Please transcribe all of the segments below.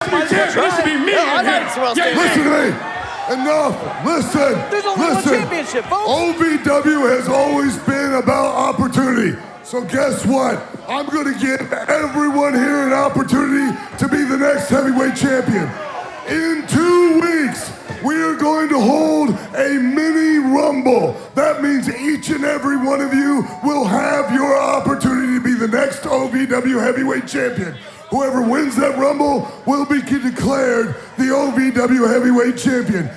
This should be me. Listen to me. Enough. Listen. There's only one championship, folks. OVW has always been about opportunity. So guess what? I'm going to give everyone here an opportunity to be the next heavyweight champion. In 2 weeks, we are going to hold a mini rumble. That means each and every one of you will have your opportunity to be the next OVW heavyweight champion. Whoever wins that rumble will be declared the OVW heavyweight champion.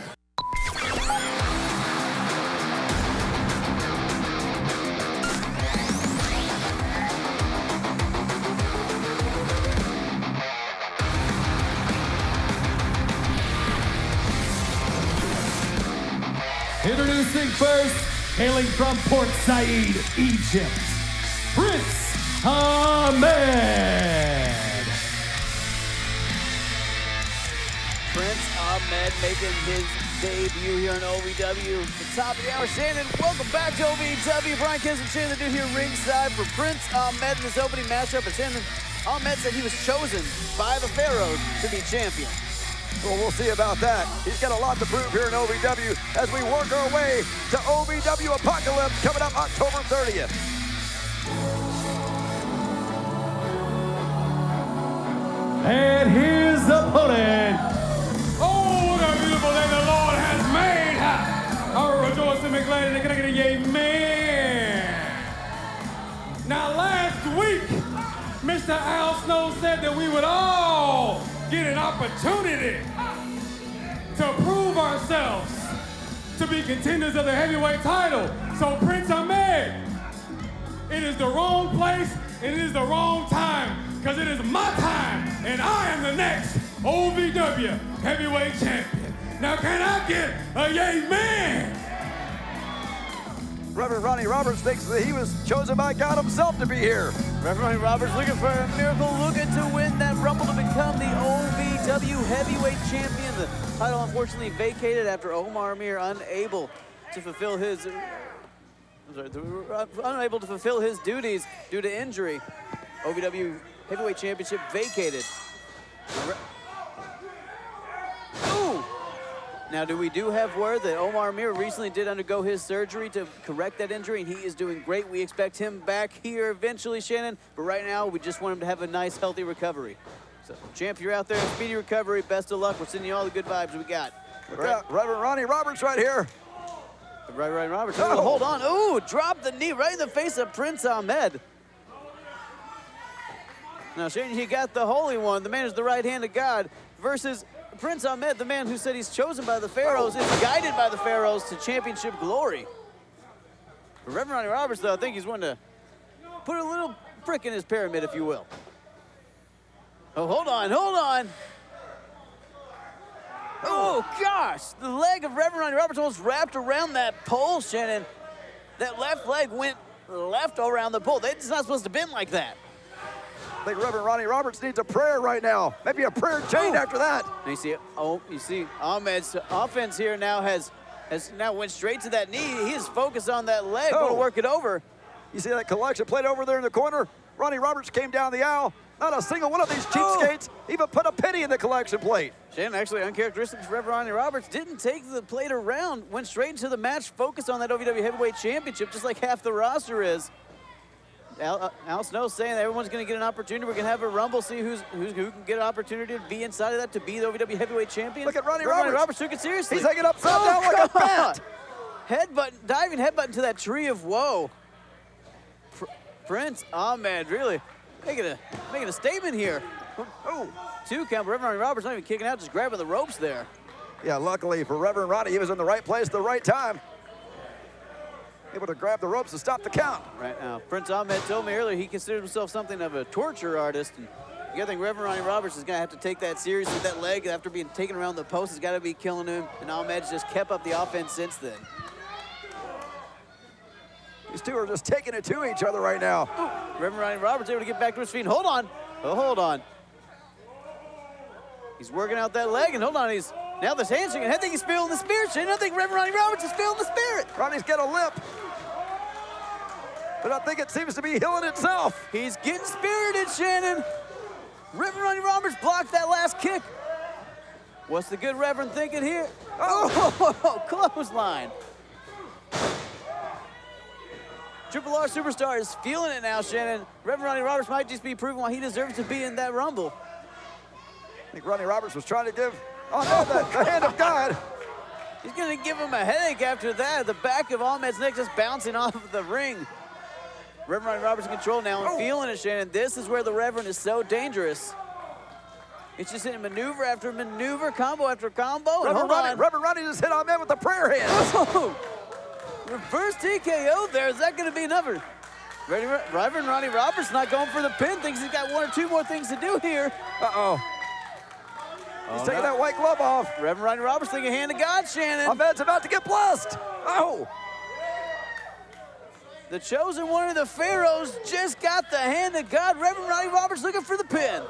Introducing first, hailing from Port Said, Egypt, Prince Ahmed. Prince Ahmed making his debut here in OVW. The top of the hour, Shannon, welcome back to OVW. Brian Kins and Shannon do here ringside for Prince Ahmed in this opening matchup. And Shannon, Ahmed said he was chosen by the Pharaohs to be champion. Well, we'll see about that. He's got a lot to prove here in OVW as we work our way to OVW Apocalypse coming up October 30th. And his opponent. Oh, what a beautiful day the Lord has made. I rejoice and be glad and get a yay, man. Now, last week, Mr. Al Snow said that we would all get an opportunity to prove ourselves to be contenders of the heavyweight title. So Prince Ahmed, it is the wrong place and it is the wrong time because it is my time and I am the next OVW heavyweight champion. Now can I get a yay man? Reverend Ronnie Roberts thinks that he was chosen by God himself to be here. Reverend Ronnie Roberts looking for a miracle, looking to win that rumble to become the OVW heavyweight champion. The title unfortunately vacated after Omar Amir unable to fulfill his duties due to injury. OVW heavyweight championship vacated. Ooh! Now, we do have word that Omar Amir recently did undergo his surgery to correct that injury, and he is doing great. We expect him back here eventually, Shannon, but right now, we just want him to have a nice, healthy recovery. So, champ, you're out there, speedy recovery, best of luck. We're sending you all the good vibes we got. Reverend Ronnie Roberts right here. Ronnie Roberts, hold on. Ooh, drop the knee right in the face of Prince Ahmed. Now, Shannon, you got the Holy One, the man who's the right hand of God, versus Prince Ahmed, the man who said he's chosen by the Pharaohs, is guided by the Pharaohs to championship glory. For Reverend Ronnie Roberts, though, I think he's wanting to put a little prick in his pyramid, if you will. Oh, hold on, hold on. Oh, gosh, the leg of Reverend Ronnie Roberts almost wrapped around that pole, Shannon. That left leg went left around the pole. It's not supposed to bend like that. I think Reverend Ronnie Roberts needs a prayer right now. Maybe a prayer chain after that. You see Ahmed's offense here now has now went straight to that knee. He is focused on that leg, going to work it over. You see that collection plate over there in the corner? Ronnie Roberts came down the aisle. Not a single one of these cheapskates even put a penny in the collection plate. Shannon, actually uncharacteristic for Reverend Ronnie Roberts, didn't take the plate around, went straight into the match, focused on that OVW Heavyweight Championship, just like half the roster is. Al Snow saying that everyone's going to get an opportunity. We're going to have a rumble, see who can get an opportunity to be inside of that, to be the OVW Heavyweight Champion. Look at Ronnie Roberts. Roberts. Roberts took it seriously. He's hanging upside down like a bat. Diving headbutt into that tree of woe. Prince Ahmed really making a statement here. Oh, 2 count. Reverend Ronnie Roberts not even kicking out, just grabbing the ropes there. Yeah, luckily for Reverend Ronnie, he was in the right place at the right time. Able to grab the ropes to stop the count. Right now, Prince Ahmed told me earlier he considered himself something of a torture artist. And I think Reverend Ronnie Roberts is going to have to take that seriously. That leg, after being taken around the post, has got to be killing him. And Ahmed's just kept up the offense since then. These two are just taking it to each other right now. Reverend Ronnie Roberts able to get back to his feet. Hold on. Oh, hold on. He's working out that leg, and hold on. Now this handshake, and I think he's feeling the spirit. I think Reverend Ronnie Roberts is feeling the spirit. Ronnie's got a limp. but I think it seems to be healing itself. He's getting spirited, Shannon. Reverend Ronnie Roberts blocked that last kick. What's the good Reverend thinking here? Oh, clothesline. Triple R Superstar is feeling it now, Shannon. Reverend Ronnie Roberts might just be proving why he deserves to be in that Rumble. I think Ronnie Roberts was trying to give Ahmed the hand of God. He's gonna give him a headache after that. The back of Ahmed's neck just bouncing off of the ring. Reverend Ronnie Roberts in control now and feeling it, Shannon. This is where the Reverend is so dangerous. It's just hitting maneuver after maneuver, combo after combo. Reverend Ronnie just hit Ahmed with the prayer hand. Oh, reverse TKO there. Is that going to be another? Reverend Ronnie Roberts not going for the pin. Thinks he's got one or two more things to do here. He's taking that white glove off. Reverend Ronnie Roberts thinking hand of God, Shannon. Ahmed's about to get blessed. Oh. The chosen one of the Pharaohs just got the hand of God. Reverend Ronnie Roberts looking for the pin.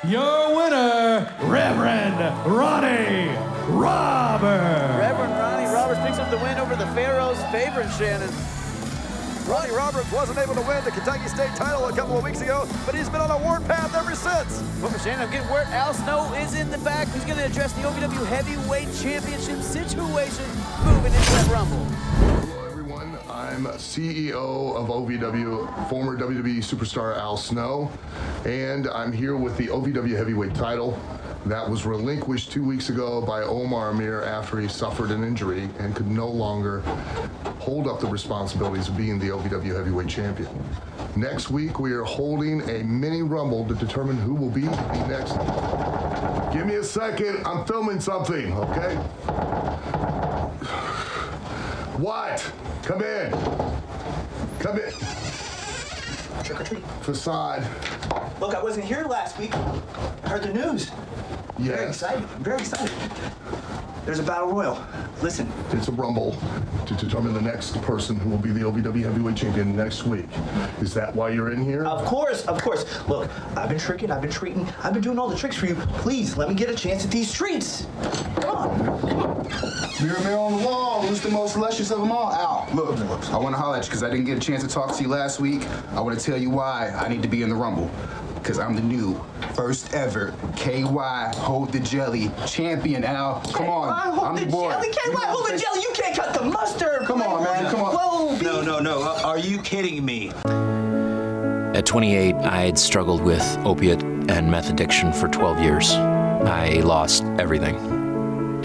Your winner, Reverend Ronnie Roberts. Reverend Ronnie Roberts picks up the win over the Pharaoh's favorite, Shannon. Ronnie Roberts wasn't able to win the Kentucky State title a couple of weeks ago, but he's been on a warpath ever since. Well, Shannon, I'm getting word Al Snow is in the back. Who's going to address the OVW Heavyweight Championship situation moving into that Rumble. Hello, everyone. I'm CEO of OVW, former WWE superstar Al Snow, and I'm here with the OVW Heavyweight title that was relinquished 2 weeks ago by Omar Amir after he suffered an injury and could no longer hold up the responsibilities of being the OVW Heavyweight Champion. Next week, we are holding a mini Rumble to determine who will be the next. Give me a second, I'm filming something, okay? What? Come in. Come in. Trick or treat. Facade. Look, I wasn't here last week. I heard the news. Yes. Very excited. I'm very excited. There's a battle royal. Listen. It's a Rumble to determine the next person who will be the OVW Heavyweight Champion next week. Is that why you're in here? Of course, of course. Look, I've been tricking, I've been treating, I've been doing all the tricks for you. Please, let me get a chance at these streets. Come on. Mirror on the wall, who's the most luscious of them all? Al, look, I want to holler at you because I didn't get a chance to talk to you last week. I want to tell you why I need to be in the Rumble. Because I'm the new, first ever KY Hold the Jelly champion, Al. Come on, I'm the boy. KY Hold the Jelly, you can't cut the mustard. Come on, man, come on. Whoa, No. Are you kidding me? At 28, I'd struggled with opiate and meth addiction for 12 years. I lost everything,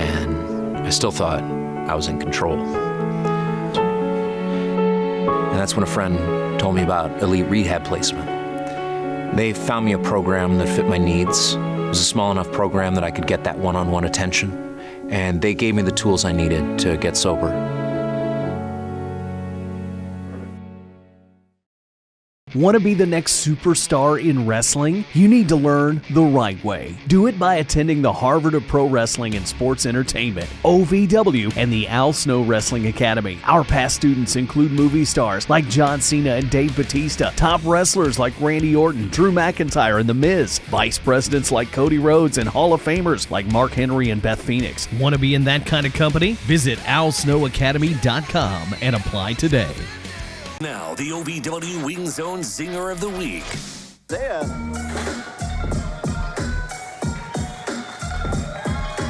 and I still thought I was in control. And that's when a friend told me about Elite Rehab Placement. They found me a program that fit my needs. It was a small enough program that I could get that one-on-one attention, and they gave me the tools I needed to get sober. Want to be the next superstar in wrestling? You need to learn the right way. Do it by attending the Harvard of Pro Wrestling and Sports Entertainment, OVW, and the Al Snow Wrestling Academy. Our past students include movie stars like John Cena and Dave Bautista, top wrestlers like Randy Orton, Drew McIntyre, and The Miz, vice presidents like Cody Rhodes, and Hall of Famers like Mark Henry and Beth Phoenix. Want to be in that kind of company? Visit alsnowacademy.com and apply today. Now, the OVW Wing Zone Zinger of the Week. Zaya.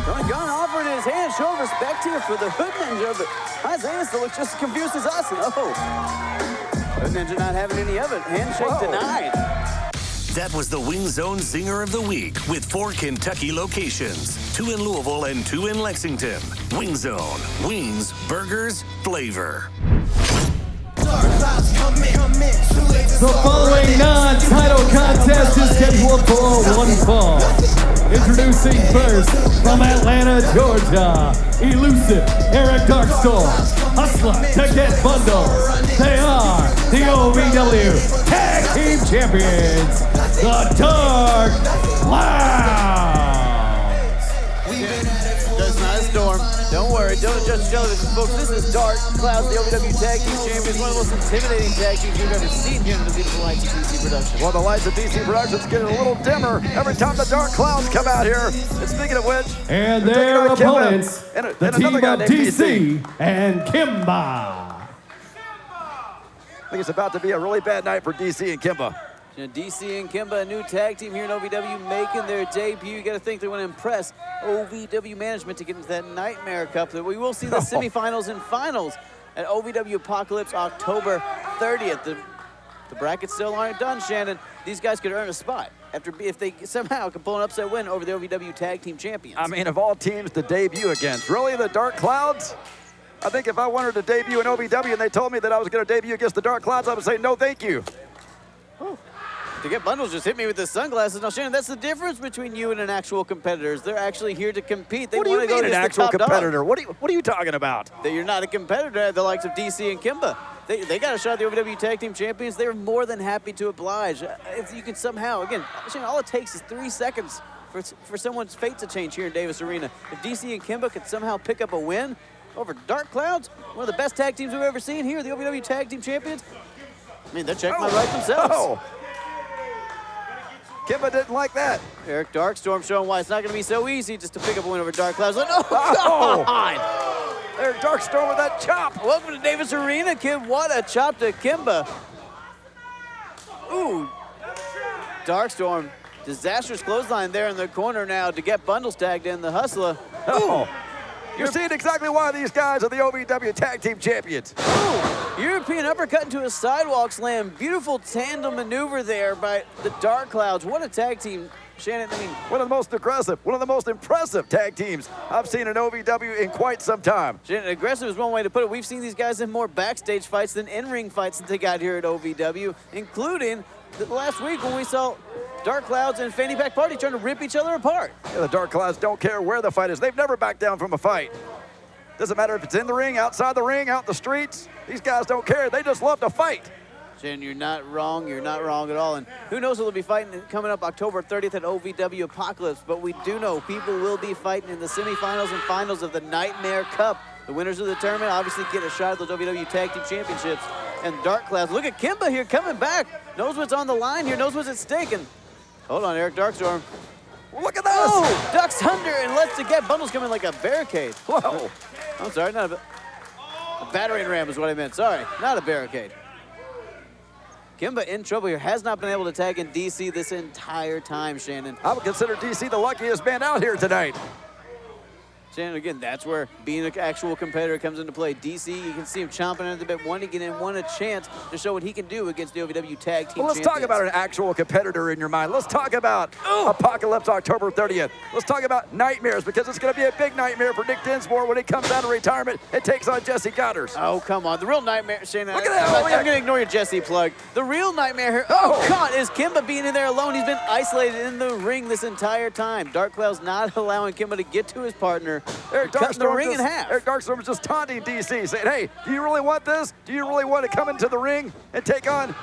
Tony Gunn offering his hand, showing respect here for the Hood Ninja, but Zaya still looks just as confused as us. Hood Ninja not having any of it. Handshake denied. That was the Wing Zone Zinger of the Week with 4 Kentucky locations, 2 in Louisville and 2 in Lexington. Wing Zone, wings, burgers, flavor. The following non-title contest is scheduled for one fall. Introducing first, from Atlanta, Georgia, Elusive, Eric Darkstorm, Hustler to Get Bundles. They are the OVW Tag Team Champions, the Dark Clouds. Just not a storm. Don't worry, don't adjust your television, folks. This is Dark Clouds, the OVW Tag Team Champions, one of the most intimidating tag teams you've ever seen here in the beautiful lights of DC Productions. Well, the lights of DC Productions getting a little dimmer every time the Dark Clouds come out here. And speaking of which, and their opponents, the team of DC and Kimba. I think it's about to be a really bad night for DC and Kimba. You know, DC and Kimba, a new tag team here in OVW, making their debut. You got to think they want to impress OVW management to get into that Nightmare Cup. We will see the semifinals and finals at OVW Apocalypse October 30th. The brackets still aren't done, Shannon. These guys could earn a spot if they somehow can pull an upset win over the OVW Tag Team Champions. I mean, of all teams to debut against, really, the Dark Clouds? I think if I wanted to debut in OVW and they told me that I was going to debut against the Dark Clouds, I would say no, thank you. Whew. To get Bundles just hit me with the sunglasses. Now, Shannon, that's the difference between you and an actual competitor. They're actually here to compete. They what do you mean an actual competitor? What are you talking about? That you're not a competitor at the likes of DC and Kimba. They got a shot at the OVW Tag Team Champions. They're more than happy to oblige. If you can somehow, again, Shannon, all it takes is 3 seconds for someone's fate to change here in Davis Arena. If DC and Kimba could somehow pick up a win over Dark Clouds, one of the best tag teams we've ever seen here, the OVW Tag Team Champions, I mean, they're checking my right themselves. Oh. Kimba didn't like that. Eric Darkstorm showing why it's not going to be so easy just to pick up a win over Dark Clouds. Oh, God! Eric Darkstorm with that chop. Welcome to Davis Arena, kid. What a chop to Kimba. Ooh. Darkstorm, disastrous clothesline there in the corner now to get Bundles tagged in, the Hustler. Oh. You're seeing exactly why these guys are the OVW Tag Team Champions. Ooh. European uppercut into a sidewalk slam. Beautiful tandem maneuver there by the Dark Clouds. What a tag team, Shannon. I mean, one of the most aggressive, one of the most impressive tag teams I've seen in OVW in quite some time. Shannon, aggressive is one way to put it. We've seen these guys in more backstage fights than in-ring fights that they got here at OVW, including last week when we saw Dark Clouds and Fanny Pack Party trying to rip each other apart. Yeah, the Dark Clouds don't care where the fight is. They've never backed down from a fight. Doesn't matter if it's in the ring, outside the ring, out in the streets. These guys don't care. They just love to fight. Jen, you're not wrong. You're not wrong at all. And who knows who they'll be fighting coming up October 30th at OVW Apocalypse. But we do know people will be fighting in the semifinals and finals of the Nightmare Cup. The winners of the tournament obviously get a shot at those OVW Tag Team Championships. And Dark Clouds, look at Kimba here coming back. Knows what's on the line here, knows what's at stake. And hold on, Eric Darkstorm. Look at this! Oh, ducks under and lets the get Bundles come in like a barricade. Whoa. I'm sorry, not a battering ram is what I meant. Sorry, not a barricade. Kimba in trouble here. Has not been able to tag in DC this entire time, Shannon. I would consider DC the luckiest man out here tonight. Shannon, again, that's where being an actual competitor comes into play. DC, you can see him chomping at the bit, wanting to get in, want a chance to show what he can do against the OVW Tag Team Let's talk about an actual competitor in your mind. Let's talk about Apocalypse October 30th. Let's talk about nightmares, because it's going to be a big nightmare for Nick Dinsmore when he comes out of retirement and takes on Jesse Goddard. Oh, come on. The real nightmare, Shannon. Look at that. I'm going to ignore your Jesse plug. The real nightmare here, oh, God, is Kimba being in there alone. He's been isolated in the ring this entire time. Dark Cloud's not allowing Kimba to get to his partner. Eric Cutting the ring in half. Eric Darkstorm is just taunting DC, saying, hey, do you really want this? Do you really want to come into the ring and take on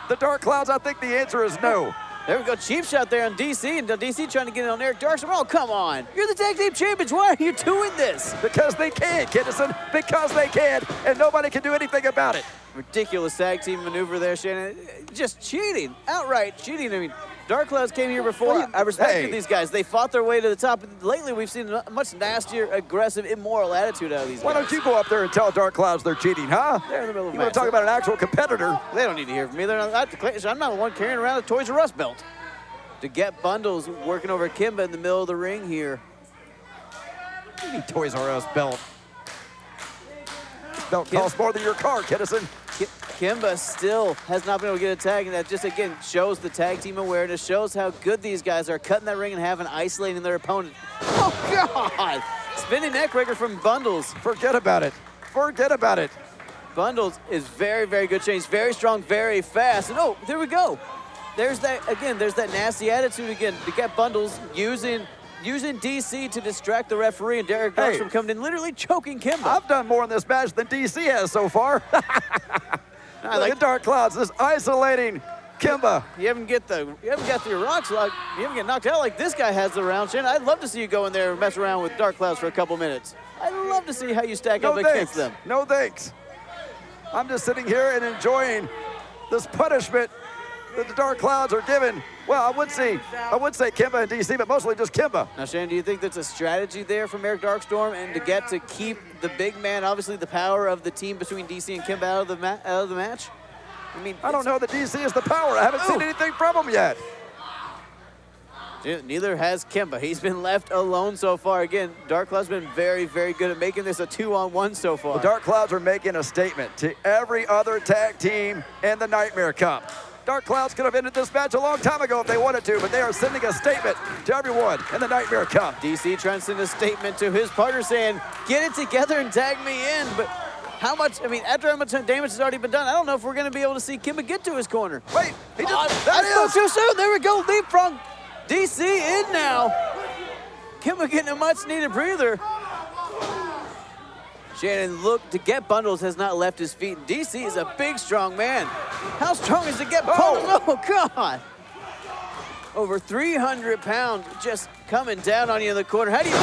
the Dark Clouds? I think the answer is no. There we go, cheap shot there on DC, and DC trying to get it on Eric Darkstorm. Oh, come on. You're the tag team champions. Why are you doing this? Because they can, Kinnison. Because they can, and nobody can do anything about it. Ridiculous tag team maneuver there, Shannon. Just cheating, outright cheating. I mean, Dark Clouds came here before. I respected these guys. They fought their way to the top. Lately, we've seen a much nastier, aggressive, immoral attitude out of these guys. Why don't you go up there and tell Dark Clouds they're cheating, huh? They're in the middle of a match. You want to talk about an actual competitor? They don't need to hear from me. They're not, I'm not the one carrying around a Toys R Us belt. To get Bundles working over Kimba in the middle of the ring here. You need Toys R Us belt. This belt costs more than your car, Kinnison. Kimba still has not been able to get a tag, and that just, again, shows the tag team awareness, shows how good these guys are, cutting that ring in half and isolating their opponent. Oh, God! Spinning neck breaker from Bundles. Forget about it. Forget about it. Bundles is very, very good change. Very strong, very fast. And, oh, there we go. There's that, again, there's that nasty attitude again to get Bundles using DC to distract the referee, and Derek Darks from coming in, literally choking Kimba. I've done more in this match than DC has so far. Look at Dark Clouds, this isolating Kimba. You haven't got the rocks locked. You haven't get knocked out like this guy has the round. Shannon, I'd love to see you go in there and mess around with Dark Clouds for a couple minutes. I'd love to see how you stack up against them. No thanks. I'm just sitting here and enjoying this punishment that the Dark Clouds are given. Well, I would say Kimba and DC, but mostly just Kimba. Now, Shannon, do you think that's a strategy there from Eric Darkstorm, and to keep the big man, obviously the power of the team between DC and Kimba out of the match? I mean, I don't know that DC is the power. I haven't seen anything from him yet. Neither has Kimba. He's been left alone so far. Again, Dark Cloud's been very, very good at making this a 2-on-1 so far. The Dark Clouds are making a statement to every other tag team in the Nightmare Cup. Dark Clouds could have ended this match a long time ago if they wanted to, but they are sending a statement to everyone in the Nightmare Cup. DC trying to send a statement to his partner saying, get it together and tag me in. But how much, I mean, after how much damage has already been done, I don't know if we're going to be able to see Kimba get to his corner. Wait, he did, that's too soon. There we go, leapfrog. DC in now. Kimba getting a much-needed breather. Shannon looked to get bundles, has not left his feet. DC is a big, strong man. How strong is to get bundles? Oh, God. Over 300 pounds just coming down on you in the corner. How do you,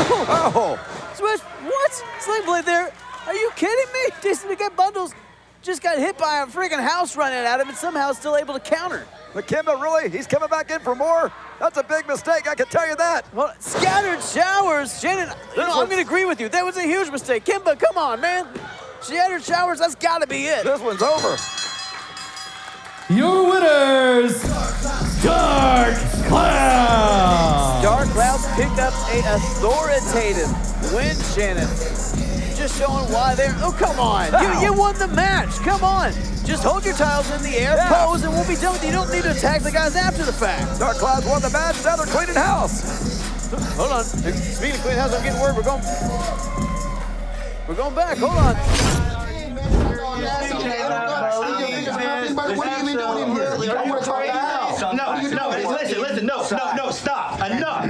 Switch, what? Slave blade there. Are you kidding me? DC to get bundles just got hit by a freaking house running at him and somehow still able to counter. But Kimba, really? He's coming back in for more? That's a big mistake, I can tell you that. Well, scattered showers. Shannon, no, I'm going to agree with you. That was a huge mistake. Kimba, come on, man. Scattered showers, that's got to be it. This one's over. Your winners, Dark Cloud. Dark Cloud picked up an authoritative win, Shannon. Just showing why they're, oh, come on. You won the match, come on. Just hold your tiles in the air, pose, and we'll be done with you. You don't need to attack the guys after the fact. Dark Clouds won the match, now they're cleaning house. Hold on, speaking of cleaning house, I'm getting word, we're going back, hold on. What are you doing in here? Listen, no, stop. Enough.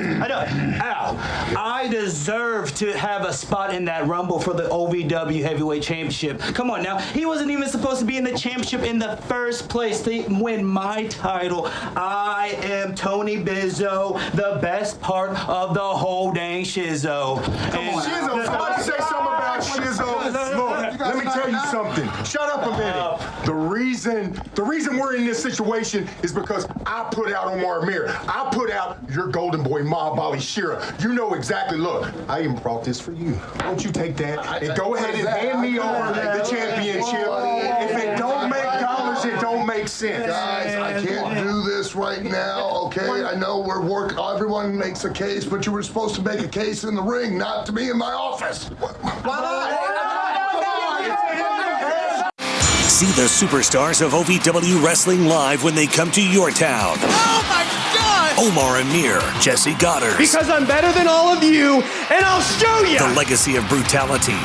Al, I deserve to have a spot in that Rumble for the OVW Heavyweight Championship. Come on now, he wasn't even supposed to be in the championship in the first place to win my title. I am Tony Bizo, the best part of the whole dang shizzo. Shizzo, somebody say something about Shizzo. Look, let me tell you something. Shut up a minute. The reason we're in this situation is because I put out Omar Amir. I put out your golden boy, Ma Bali Shira. You know exactly, look, I even brought this for you. Won't you take that and go ahead and hand me over the championship? If it don't make dollars, it don't make sense. Guys, I can't do this right now, okay? I know we're working, everyone makes a case, but you were supposed to make a case in the ring, not to me in my office. Why not? See the superstars of OVW Wrestling live when they come to your town. Oh my God! Omar Amir, Jesse Goddard. Because I'm better than all of you, and I'll show you! The Legacy of Brutality.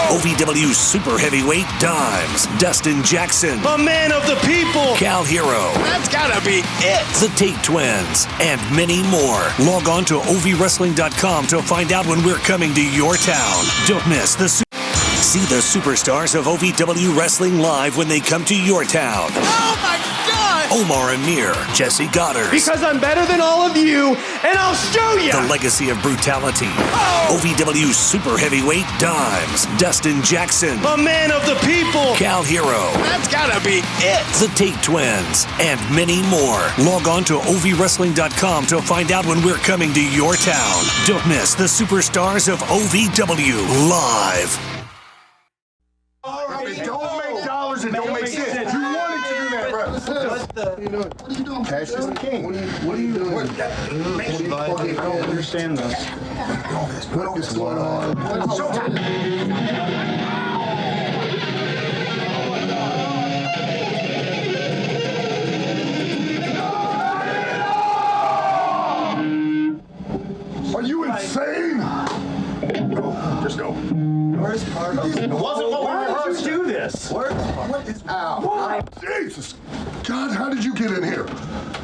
OVW Super Heavyweight Dimes, Dustin Jackson. A man of the people! Cal Hero. That's gotta be it! The Tate Twins, and many more. Log on to ovwrestling.com to find out when we're coming to your town. Don't miss the See the superstars of OVW Wrestling live when they come to your town. Oh my God! Omar Amir, Jesse Goddard. Because I'm better than all of you, and I'll show you! The Legacy of Brutality. OVW Super Heavyweight Dimes, Dustin Jackson. A man of the people! Cal Hero. That's gotta be it! The Tate Twins, and many more. Log on to ovwrestling.com to find out when we're coming to your town. Don't miss the superstars of OVW live. It don't make dollars, it don't make sense. You wanted to do that, bro. What are you doing? What are you doing? Cash is the king. What are you doing? I don't understand this. What is going on? Are you insane? Go. Just go. Where's part of it? Wasn't what we rehearsed. Do this. What is ow? Jesus. God, how did you get in here?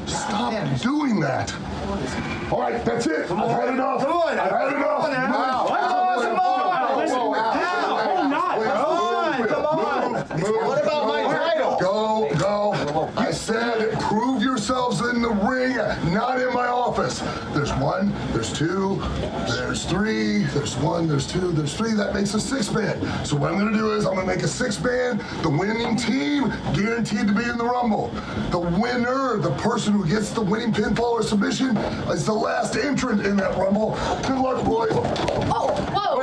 Stop doing that. All right, that's it. I've had enough. Come on. I've had enough. What about my title? Go. I said prove yourselves in the ring, not in my office. There's one, there's two, there's three, there's one, there's two, there's three. That makes a 6-man. So what I'm going to do is I'm going to make a 6-man. The winning team guaranteed to be in the Rumble. The winner, the person who gets the winning pinfall or submission, is the last entrant in that Rumble. Good luck, boys. Oh, whoa.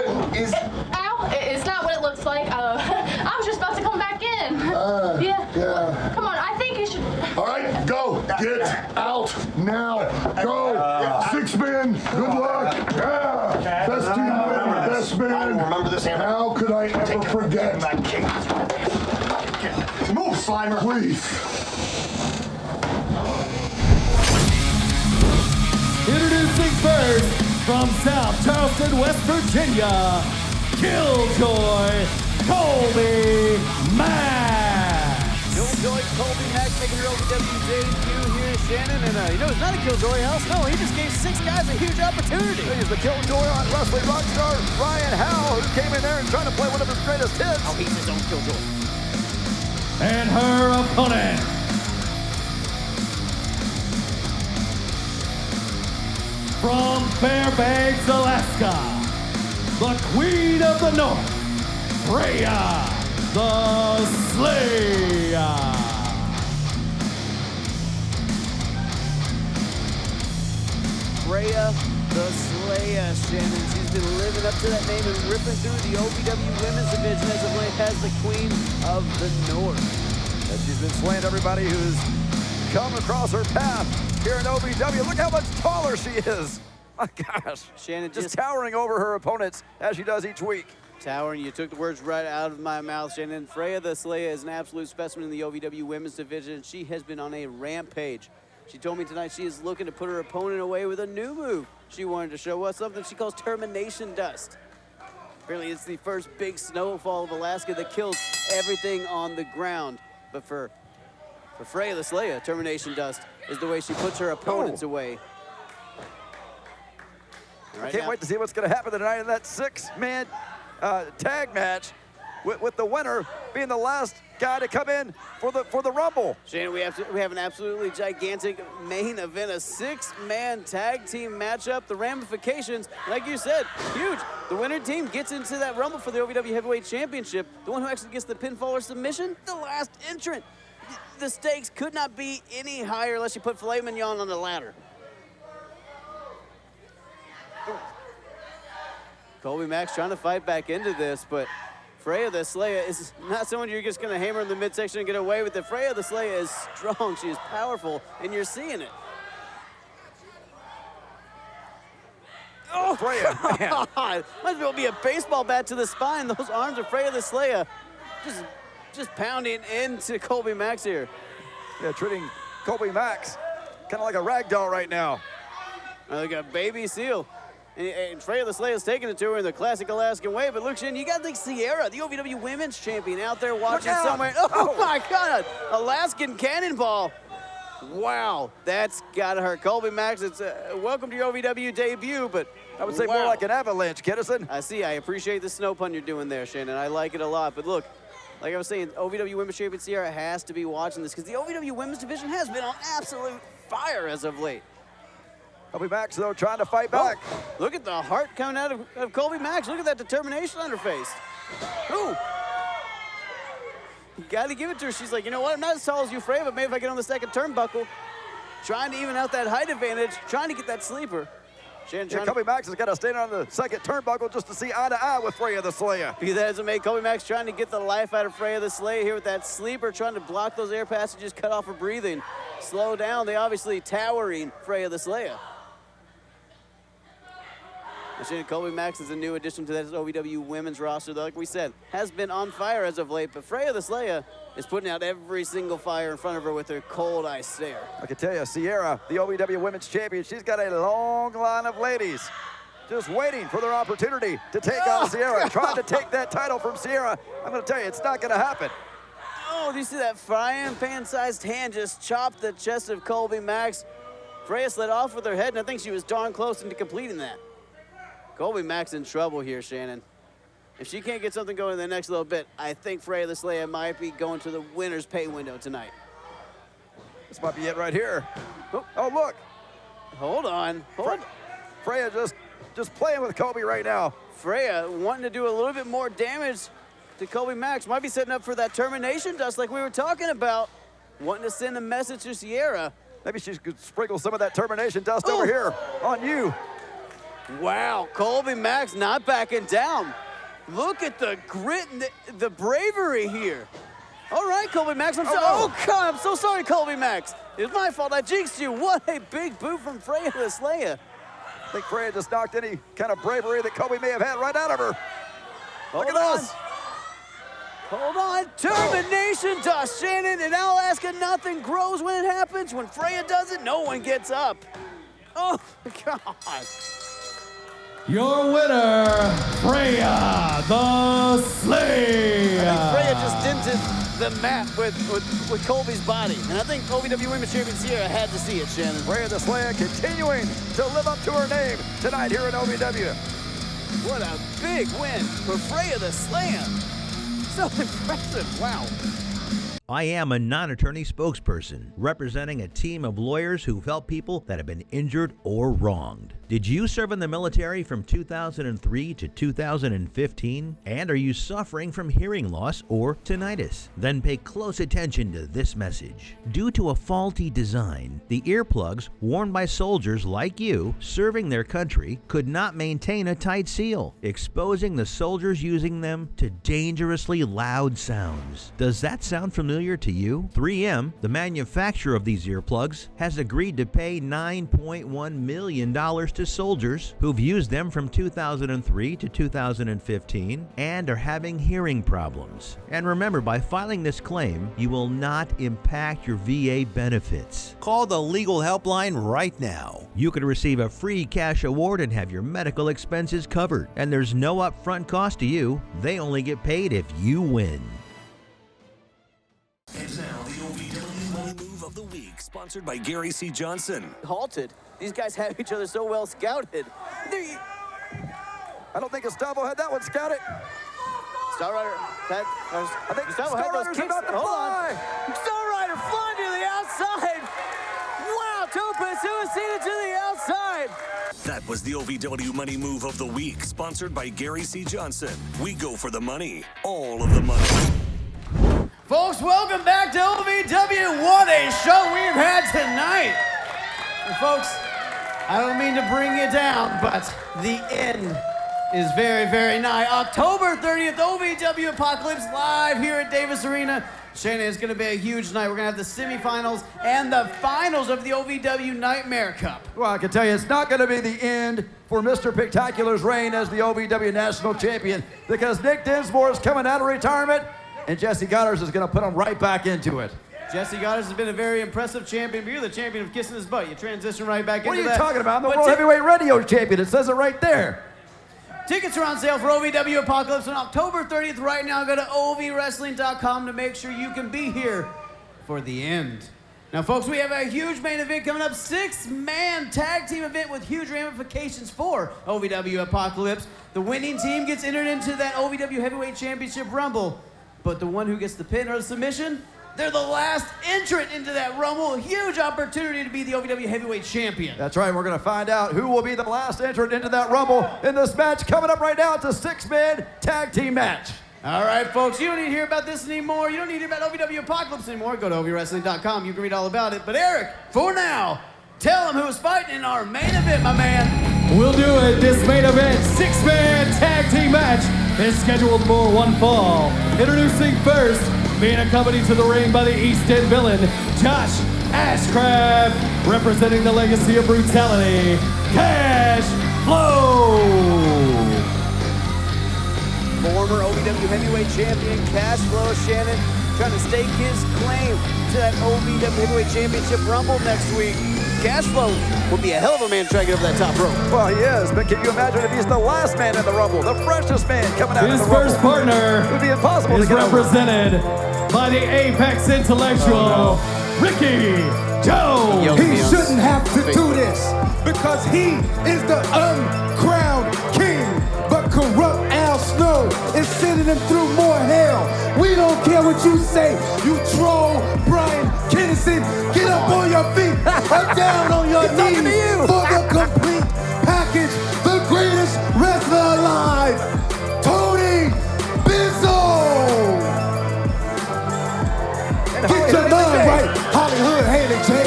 Ow, it's not what it looks like. I was just about to come back in. Yeah. Come on, I think Get out now. Go. 6 men. Good luck. Yeah. Best team win. Best man. Remember this. How could I ever forget? Move, Slimer. Please. Introducing first from South Charleston, West Virginia, Killjoy Kolbe Max. Killjoy Kolbe Max making her OVW debut here, Shannon. And you know, it's not a Killjoy house. No, he just gave 6 guys a huge opportunity. He's the Killjoy on Wrestling Rockstar, Ryan Howe, who came in there and tried to play one of his greatest hits. Oh, he's his own Killjoy. And her opponent, from Fairbanks, Alaska, the Queen of the North, Freya The Slaya. Freya The Slaya, Shannon. She's been living up to that name and ripping through the OVW women's division as of late as the Queen of the North. And she's been slaying everybody who's come across her path here in OVW. Look how much taller she is. My gosh. Shannon just towering over her opponents as she does each week. Towering, you took the words right out of my mouth, Shannon. Freya The Slaya is an absolute specimen in the OVW women's division. She has been on a rampage. She told me tonight she is looking to put her opponent away with a new move. She wanted to show us something she calls termination dust. Apparently it's the first big snowfall of Alaska that kills everything on the ground. But for Freya The Slaya, termination dust is the way she puts her opponents away. I can't wait to see what's going to happen tonight in that 6-man tag match with the winner being the last guy to come in for the Rumble. Shannon, we have an absolutely gigantic main event, a 6-man tag team matchup. The ramifications, like you said, huge. The winner team gets into that Rumble for the OVW Heavyweight Championship. The one who actually gets the pinfall or submission, the last entrant. The stakes could not be any higher unless you put filet mignon on the ladder. Kolbe Max trying to fight back into this, but Freya The Slaya is not someone you're just going to hammer in the midsection and get away with it. Freya The Slaya is strong, she is powerful, and you're seeing it. Oh, Freya, God. Might as well be a baseball bat to the spine. Those arms of Freya The Slaya just pounding into Kolbe Max here. Yeah, treating Kolbe Max kind of like a rag doll right now. Like a baby seal. And Freya The Slaya is taking it to her in the classic Alaskan way. But look, Shin, you got like Sierra, the OVW Women's Champion, out there watching somewhere. Oh, my God, Alaskan cannonball. Wow, that's got to hurt. Kolbe Max, it's welcome to your OVW debut, but I would say more like an avalanche, Kinnison. I see. I appreciate the snow pun you're doing there, Shannon. I like it a lot. But look, like I was saying, OVW Women's Champion Sierra has to be watching this because the OVW Women's Division has been on absolute fire as of late. Kolbe Max, though, trying to fight back. Oh, look at the heart coming out of Kolbe Max. Look at that determination on her face. Ooh. You got to give it to her. She's like, you know what? I'm not as tall as you, Freya, but maybe if I get on the second turnbuckle, trying to even out that height advantage, trying to get that sleeper. Kolbe Max has got to stand on the second turnbuckle just to see eye to eye with Freya The Slaya. Be that as it may, Kolbe Max trying to get the life out of Freya The Slaya here with that sleeper, trying to block those air passages, cut off her breathing, slow down the obviously towering Freya The Slaya. Kolbe Max is a new addition to that OVW women's roster that, like we said, has been on fire as of late, but Freya The Slaya is putting out every single fire in front of her with her cold eye stare. I can tell you, Sierra, the OVW Women's Champion, she's got a long line of ladies just waiting for their opportunity to take on Sierra, trying to take that title from Sierra. I'm going to tell you, it's not going to happen. Oh, do you see that frying pan-sized hand just chop the chest of Kolbe Max? Freya slid off with her head, and I think she was darn close into completing that. Kolbe Max in trouble here, Shannon. If she can't get something going in the next little bit, I think Freya The Slaya might be going to the winner's pay window tonight. This might be it right here. Oh, look. Hold on. Freya just playing with Kolbe right now. Freya wanting to do a little bit more damage to Kolbe Max. Might be setting up for that termination dust like we were talking about. Wanting to send a message to Sierra. Maybe she could sprinkle some of that termination dust over here on you. Wow, Kolbe Max not backing down. Look at the grit and the bravery here. All right, Kolbe Max. Oh, God, I'm so sorry, Kolbe Max. It's my fault. I jinxed you. What a big boot from Freya The Slaya. I think Freya just knocked any kind of bravery that Colby may have had right out of her. Look at this. Hold on. Termination toss, Shannon. And Alaska, nothing grows when it happens. When Freya does it, no one gets up. Oh, God. Your winner, Freya The Slaya. I think Freya just dented the mat with Colby's body. And I think OVW Women's Champion Sierra had to see it, Shannon. Freya The Slaya continuing to live up to her name tonight here in OVW. What a big win for Freya The Slaya. So impressive, wow. I am a non-attorney spokesperson representing a team of lawyers who've helped people that have been injured or wronged. Did you serve in the military from 2003 to 2015? And are you suffering from hearing loss or tinnitus? Then pay close attention to this message. Due to a faulty design, the earplugs worn by soldiers like you serving their country could not maintain a tight seal, exposing the soldiers using them to dangerously loud sounds. Does that sound familiar to you? 3M, the manufacturer of these earplugs, has agreed to pay $9.1 million to soldiers who've used them from 2003 to 2015 and are having hearing problems. And remember, by filing this claim, you will not impact your VA benefits. Call the legal helpline right now. You could receive a free cash award and have your medical expenses covered. And there's no upfront cost to you. They only get paid if you win. And now the OVW Money Move of the Week, sponsored by Gary C. Johnson. Halted. These guys have each other so well scouted. I don't think Gustavo had that one scouted. Star Rider, I think Gustavo had those kicks. About to Hold fly. on. Star Rider flying to the outside. Wow, Topa suicide to the outside. That was the OVW Money Move of the Week, sponsored by Gary C. Johnson. We go for the money, all of the money. Folks, welcome back to OVW. What a show we've had tonight. And folks, I don't mean to bring you down, but the end is very, very nigh. October 30th, OVW Apocalypse live here at Davis Arena. Shannon, it's going to be a huge night. We're going to have the semifinals and the finals of the OVW Nightmare Cup. Well, I can tell you, it's not going to be the end for Mr. Spectacular's reign as the OVW National Champion, because Nick Dinsmore is coming out of retirement, and Jesse Goddard is going to put him right back into it. Jesse Goddard has been a very impressive champion, but you're the champion of kissing his butt. You transition right back into that. What are you talking about? I'm the World Heavyweight Radio Champion. It says it right there. Tickets are on sale for OVW Apocalypse on October 30th right now. Go to ovwrestling.com to make sure you can be here for the end. Now, folks, we have a huge main event coming up. 6-man tag team event with huge ramifications for OVW Apocalypse. The winning team gets entered into that OVW Heavyweight Championship Rumble. But the one who gets the pin or the submission, they're the last entrant into that Rumble. Huge opportunity to be the OVW Heavyweight Champion. That's right. We're going to find out who will be the last entrant into that Rumble in this match. Coming up right now, it's a 6-man tag team match. All right, folks, you don't need to hear about this anymore. You don't need to hear about OVW Apocalypse anymore. Go to ovwrestling.com. You can read all about it. But Eric, for now, tell them who's fighting in our main event, my man. We'll do it. This main event 6-man tag team match is scheduled for one fall. Introducing first, being accompanied to the ring by the East End villain, Josh Ashcraft, representing the legacy of brutality, Cash Flo. Former OVW Heavyweight Champion Cash Flo, Shannon, trying to stake his claim to that OVW Heavyweight Championship Rumble next week. Cash Flo would be a hell of a man trying to get over that top rope. Well, he is, but can you imagine if he's the last man in the Rumble, the freshest man coming out of the Rumble? His first partner it would be impossible is to get represented by the Apex Intellectual, Ricky Joe. He shouldn't have to do this because he is the uncrowned king. But corrupt Al Snow is sending him through more hell. We don't care what you say, you troll Brian Kinnison. Get up on your feet or down on your knees for the complete package. The greatest wrestler alive, Tony Bizo. Get your mind right, Hollywood Haley J.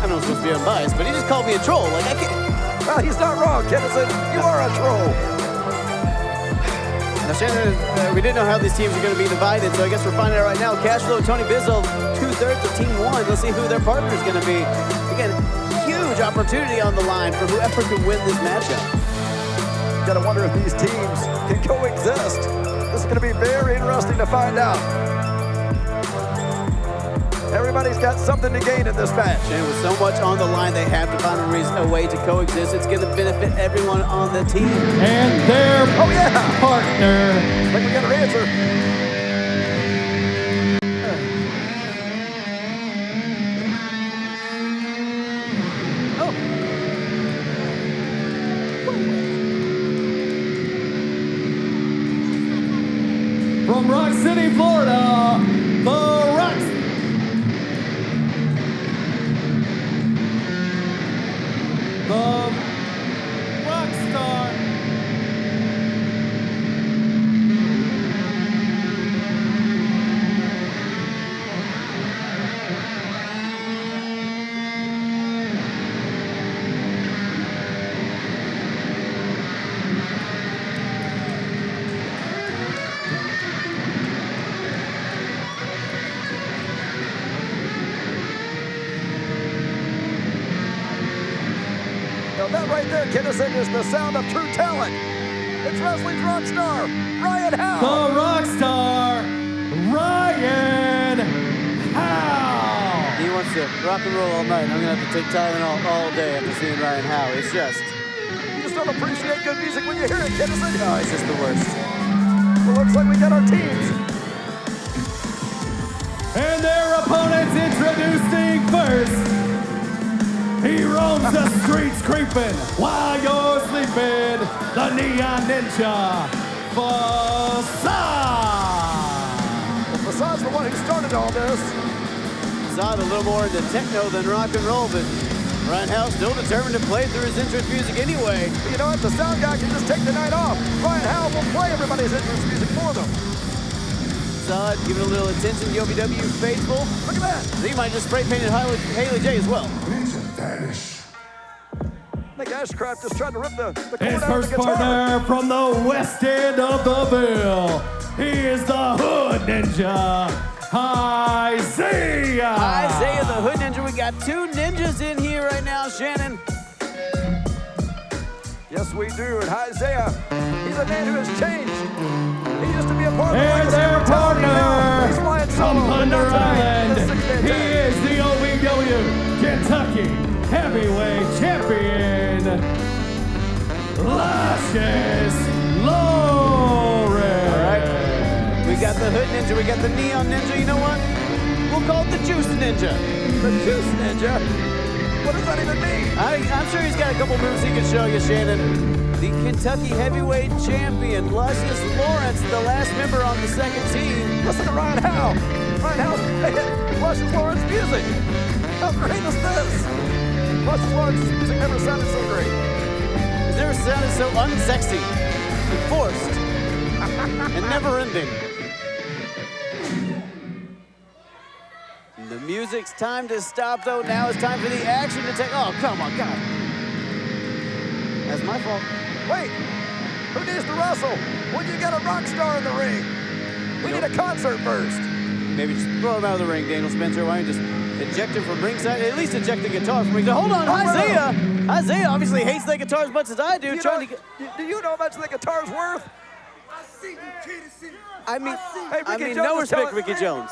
I know I'm supposed to be unbiased, but he just called me a troll. Like, I can't. Well, he's not wrong, Kinnison. You are a troll. Now, Shannon, we didn't know how these teams are going to be divided, so I guess we're finding out right now. Cash Flo, Tony Bizo, 2/3 of Team 1. Let's see who their partner is going to be. Again, huge opportunity on the line for whoever can win this matchup. Gotta wonder if these teams can coexist. This is gonna be very interesting to find out. Everybody's got something to gain in this match. And with so much on the line, they have to find a way to coexist. It's gonna benefit everyone on the team. And their partner. I think we got an answer. From Rock City, Florida, the Rockstar. That right there, Kinnison, is the sound of true talent. It's wrestling's Rockstar, Ryan Howe. The Rockstar, Ryan Howe. He wants to rock and roll all night. I'm gonna have to take Tylenol all day after seeing Ryan Howe. It's just... You just don't appreciate good music when you hear it, Kinnison. No, it's just the worst. Well, looks like we got our teams. And their opponents introducing first. He roams the streets creeping while you're sleeping. The Neon Ninja, Facade. Well, Facade's the one who started all this. Facade a little more into techno than rock and roll, but Ryan Howe still determined to play through his entrance music anyway. But you know what? The sound guy can just take the night off. Ryan Howe will play everybody's entrance music for them. Facade giving a little attention to the OVW faithful. Look at that. He might just spray painted Haley J as well. Vanish. I think Ashcraft just tried to rip the cord His out of first the guitar. partner from the west end of the bill. He is the Hood Ninja, Zaya. Zaya, the Hood Ninja. We got two ninjas in here right now, Shannon. Yes, we do. And Zaya, he's a man who has changed. He used to be a part of and their partner He's flying from solo. Thunder Island. He is the OVW Kentucky Heavyweight Champion, Luscious. All right. We got the Hood Ninja. We got the Neon Ninja. You know what? We'll call it the Juice Ninja. The Juice Ninja? What does that even mean? I'm sure he's got a couple moves he can show you, Shannon. The Kentucky Heavyweight Champion, Luscious Lawrence, the last member on the second team. Listen to Ryan Howe. Ryan Howe's playing Luscious Lawrence music. How great is this? Luscious Lawrence's music never sounded so great. It's never sounded so unsexy and forced and never ending. The music's time to stop, though. Now it's time for the action to take. Oh, come on, God. That's my fault. Wait, who needs to wrestle when you got a rock star in the ring? We need a concert first. Maybe just throw him out of the ring, Daniel Spencer. Why don't you just eject him from ringside? At least eject the guitar from ringside. Hold on, Zaya. Zaya obviously hates that guitar as much as I do. Do you know how much the guitar's worth? I mean, Ricky Jones no is respect, telling- Ricky Jones.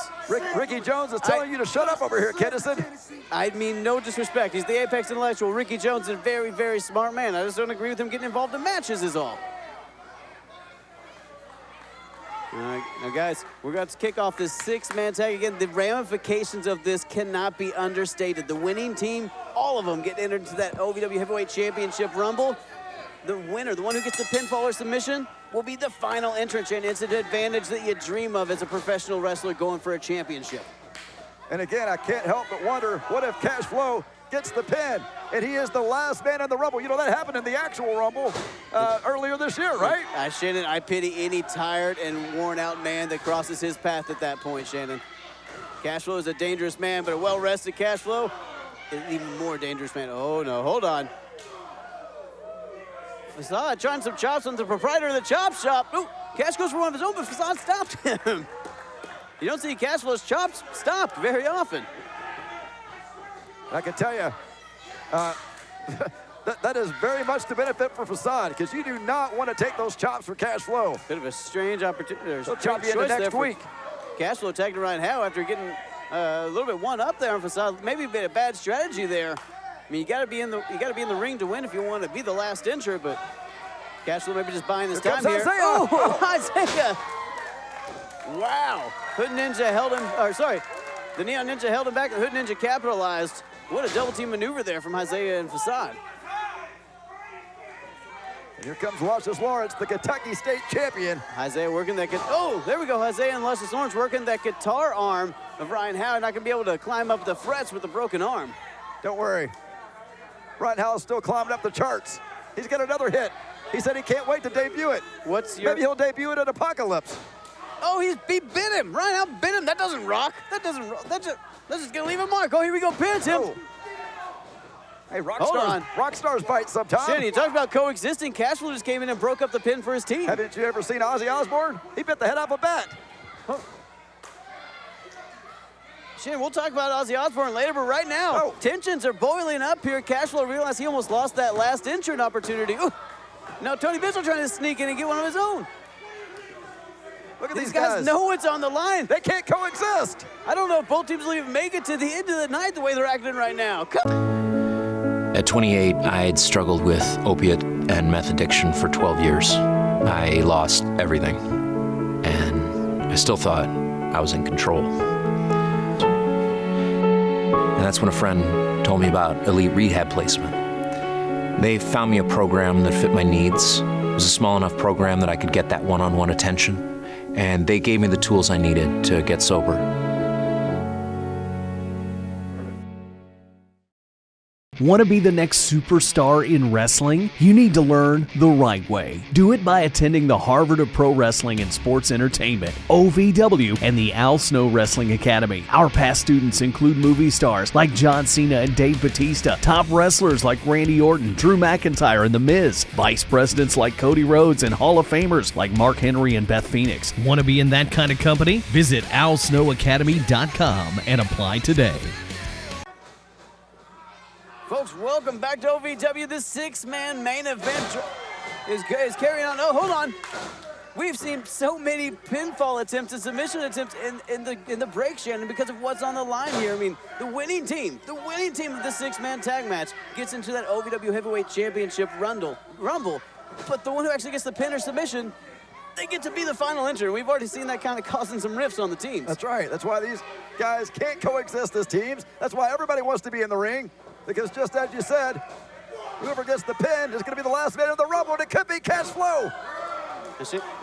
Ricky Jones is telling you to shut up over here, Kinnison. I mean, no disrespect. He's the apex intellectual. Ricky Jones is a very, very smart man. I just don't agree with him getting involved in matches is all. All right, now guys, we're about to kick off this six-man tag again. The ramifications of this cannot be understated. The winning team, all of them, get entered into that OVW Heavyweight Championship Rumble. The winner, the one who gets the pinfall or submission, will be the final entrant, and it's an advantage that you dream of as a professional wrestler going for a championship. And again, I can't help but wonder, what if Cash Flo gets the pin and he is the last man in the Rumble? You know, that happened in the actual Rumble earlier this year, right? Shannon, I pity any tired and worn out man that crosses his path at that point, Shannon. Cash Flo is a dangerous man, but a well-rested Cash Flo is an even more dangerous man. Oh no, hold on. Facade trying some chops on the proprietor of the chop shop. Ooh, Cash goes for one of his own, but Facade stopped him. You don't see Cash Flo's chops stopped very often. I can tell you, that is very much the benefit for Facade, because you do not want to take those chops for Cash Flo. Bit of a strange opportunity. They'll chop you into next week. Cash Flo tagging Ryan Howe after getting a little bit one up there on Facade. Maybe a bit of bad strategy there. I mean, you got to be in the ring to win if you want to be the last incher, but Cash Flo maybe just buying this time here. Zaya. Oh, Zaya! Wow. Hood Ninja held him, or sorry, the Neon Ninja held him back. The Hood Ninja capitalized. What a double team maneuver there from Isaiah and Facade. And here comes Luscious Lawrence, the Kentucky State champion. Isaiah working that, oh, there we go. Isaiah and Luscious Lawrence working that guitar arm of Ryan Howe. Not gonna be able to climb up the frets with the broken arm. Don't worry. Ryan Howe is still climbing up the charts. He's got another hit. He said he can't wait to debut it. Maybe he'll debut it at Apocalypse. Oh, he bit him. Ryan Howe bit him. That doesn't rock. That doesn't rock. That's just gonna leave a mark. Oh, here we go. Pins him. Oh. Hey, Rockstar's bite sometimes. Shannon, you talked about coexisting. Cash Flo just came in and broke up the pin for his team. Haven't you ever seen Ozzy Osbourne? He bit the head off a bat. Oh. Shannon, we'll talk about Ozzy Osbourne later, but right now, tensions are boiling up here. Cash Flo realized he almost lost that last entrant opportunity. Ooh. Now Tony Bizo trying to sneak in and get one of his own. Look at these guys know what's on the line. They can't coexist. I don't know if both teams will even make it to the end of the night the way they're acting right now. At 28, I had struggled with opiate and meth addiction for 12 years. I lost everything, and I still thought I was in control. And that's when a friend told me about elite rehab placement. They found me a program that fit my needs. It was a small enough program that I could get that one-on-one attention, and they gave me the tools I needed to get sober. Want to be the next superstar in wrestling? You need to learn the right way. Do it by attending the Harvard of Pro Wrestling and Sports Entertainment, OVW, and the Al Snow Wrestling Academy. Our past students include movie stars like John Cena and Dave Bautista, top wrestlers like Randy Orton, Drew McIntyre, and The Miz, vice presidents like Cody Rhodes, and Hall of Famers like Mark Henry and Beth Phoenix. Want to be in that kind of company? Visit alsnowacademy.com and apply today. Folks, welcome back to OVW. This six-man main event is carrying on. Oh, hold on. We've seen so many pinfall attempts and submission attempts in the break, Shannon, because of what's on the line here. I mean, the winning team of the six-man tag match gets into that OVW Heavyweight Championship rumble. But the one who actually gets the pin or submission, they get to be the final entrant. We've already seen that kind of causing some rifts on the teams. That's right. That's why these guys can't coexist as teams. That's why everybody wants to be in the ring. Because just as you said, whoever gets the pin is going to be the last man of the rumble, and it could be Cash Flo.